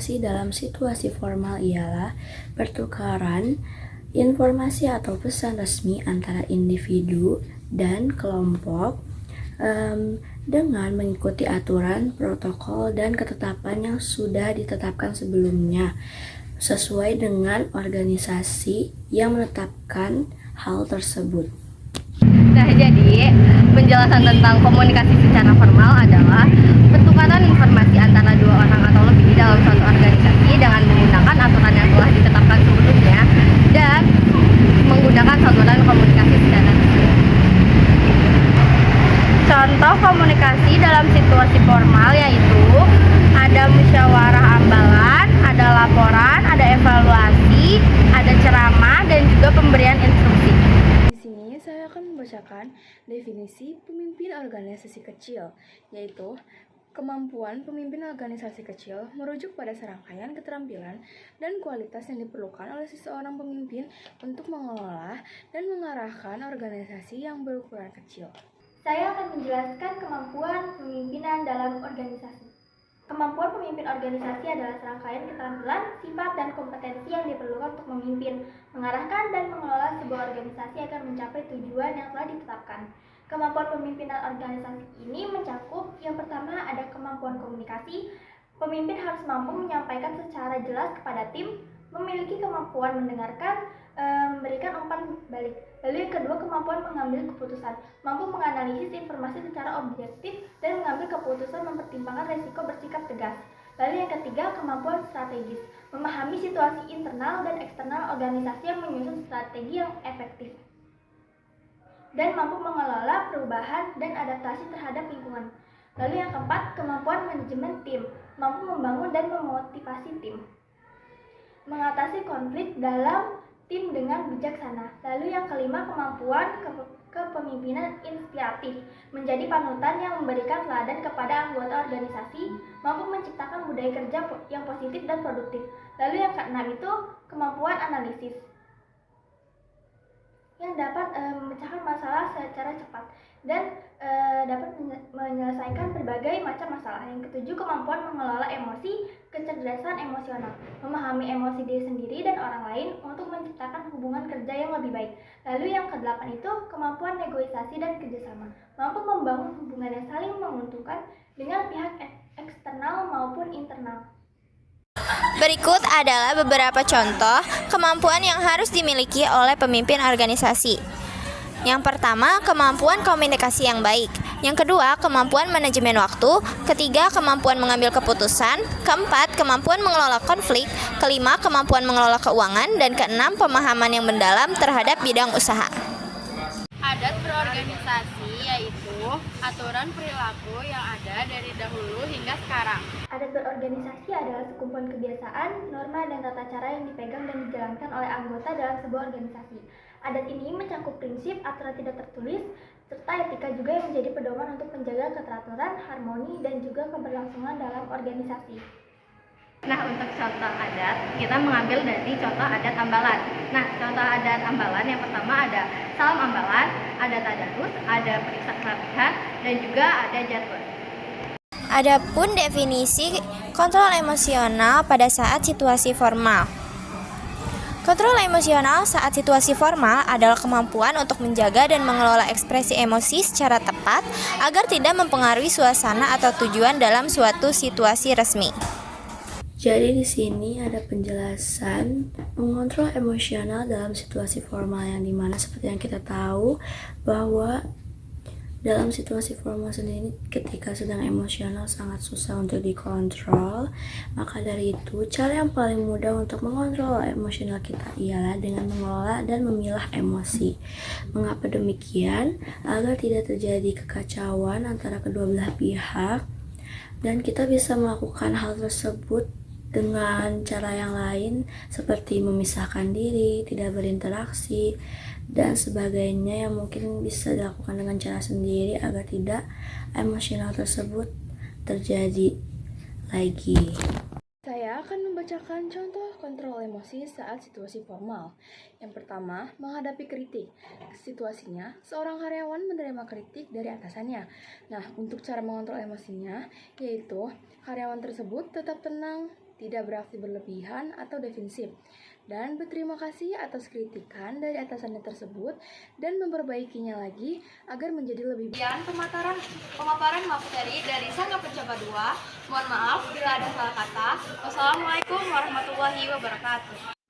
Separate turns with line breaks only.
komunikasi dalam situasi formal ialah pertukaran informasi atau pesan resmi antara individu dan kelompok dengan mengikuti aturan, protokol, dan ketetapan yang sudah ditetapkan sebelumnya sesuai dengan organisasi yang menetapkan hal tersebut.
Nah, jadi penjelasan tentang komunikasi secara formal adalah pertukaran informasi antara dua orang atau lebih dalam suatu organisasi dengan menggunakan aturan yang telah ditetapkan sebelumnya dan menggunakan saluran komunikasi secara resmi. Contoh komunikasi dalam situasi formal yaitu ada musyawarah ambalan, ada laporan, ada evaluasi, ada ceramah, dan juga pemberian instruksi.
Saya akan membacakan definisi pemimpin organisasi kecil, yaitu kemampuan pemimpin organisasi kecil merujuk pada serangkaian keterampilan dan kualitas yang diperlukan oleh seseorang pemimpin untuk mengelola dan mengarahkan organisasi yang berukuran kecil.
Saya akan menjelaskan kemampuan pemimpinan dalam organisasi. Kemampuan pemimpin organisasi adalah serangkaian keterampilan, sifat, dan kompetensi yang diperlukan untuk memimpin, mengarahkan, dan mengelola sebuah organisasi agar mencapai tujuan yang telah ditetapkan. Kemampuan pemimpinan organisasi ini mencakup yang pertama ada kemampuan komunikasi. Pemimpin harus mampu menyampaikan secara jelas kepada tim, memiliki kemampuan mendengarkan, memberikan umpan balik. Lalu yang kedua, kemampuan mengambil keputusan, mampu menganalisis informasi secara objektif dan mengambil keputusan mempertimbangkan risiko, bersikap tegas. Lalu yang ketiga, kemampuan strategis, memahami situasi internal dan eksternal organisasi yang menyusun strategi yang efektif dan mampu mengelola perubahan dan adaptasi terhadap lingkungan. Lalu yang keempat, kemampuan manajemen tim, mampu membangun dan memotivasi tim, mengatasi konflik dalam tim dengan bijaksana. Lalu yang kelima, kemampuan kepemimpinan inspiratif, menjadi panutan yang memberikan teladan kepada anggota organisasi, mampu menciptakan budaya kerja yang positif dan produktif. Lalu yang keenam itu kemampuan analisis, yang dapat memecahkan masalah secara cepat dan dapat menyelesaikan berbagai macam masalah. Yang ketujuh, kemampuan mengelola emosi, kecerdasan emosional, memahami emosi diri sendiri dan orang lain untuk menciptakan hubungan kerja yang lebih baik. Lalu yang kedelapan itu kemampuan negosiasi dan kerjasama, mampu membangun hubungan yang saling menguntungkan dengan pihak eksternal maupun internal.
Berikut adalah beberapa contoh kemampuan yang harus dimiliki oleh pemimpin organisasi. Yang pertama, kemampuan komunikasi yang baik. Yang kedua, kemampuan manajemen waktu. Ketiga, kemampuan mengambil keputusan. Keempat, kemampuan mengelola konflik. Kelima, kemampuan mengelola keuangan. Dan keenam, pemahaman yang mendalam terhadap bidang usaha.
Adat berorganisasi yaitu aturan perilaku yang ada dari dahulu hingga sekarang.
Adat berorganisasi adalah sekumpulan kebiasaan, norma, dan tata cara yang dipegang dan dijalankan oleh anggota dalam sebuah organisasi. Adat ini mencakup prinsip, aturan tidak tertulis, serta etika juga yang menjadi pedoman untuk menjaga keteraturan, harmoni, dan juga keberlangsungan dalam organisasi.
Nah, untuk contoh adat, kita mengambil dari contoh adat ambalan. Nah, contoh adat ambalan yang pertama ada salam ambalan, ada tadarus, ada periksa kerapihan, dan juga ada jadwal.
Adapun definisi kontrol emosional pada saat situasi formal. Kontrol emosional saat situasi formal adalah kemampuan untuk menjaga dan mengelola ekspresi emosi secara tepat agar tidak mempengaruhi suasana atau tujuan dalam suatu situasi resmi.
Jadi di sini ada penjelasan mengontrol emosional dalam situasi formal yang dimana seperti yang kita tahu bahwa dalam situasi formal sendiri ketika sedang emosional sangat susah untuk dikontrol. Maka dari itu cara yang paling mudah untuk mengontrol emosional kita ialah dengan mengelola dan memilah emosi. Mengapa demikian? Agar tidak terjadi kekacauan antara kedua belah pihak dan kita bisa melakukan hal tersebut dengan cara yang lain seperti memisahkan diri, tidak berinteraksi, dan sebagainya yang mungkin bisa dilakukan dengan cara sendiri agar tidak emosional tersebut terjadi lagi.
Saya akan membacakan contoh kontrol emosi saat situasi formal. Yang pertama, menghadapi kritik. Situasinya, seorang karyawan menerima kritik dari atasannya. Nah, untuk cara mengontrol emosinya, yaitu karyawan tersebut tetap tenang tidak berarti berlebihan atau defensif, dan berterima kasih atas kritikan dari atasannya tersebut dan memperbaikinya lagi agar menjadi lebih baik.
Sekian pemaparan materi dari Sangga Pencoba 2. Mohon maaf bila ada salah kata. Wassalamualaikum warahmatullahi wabarakatuh.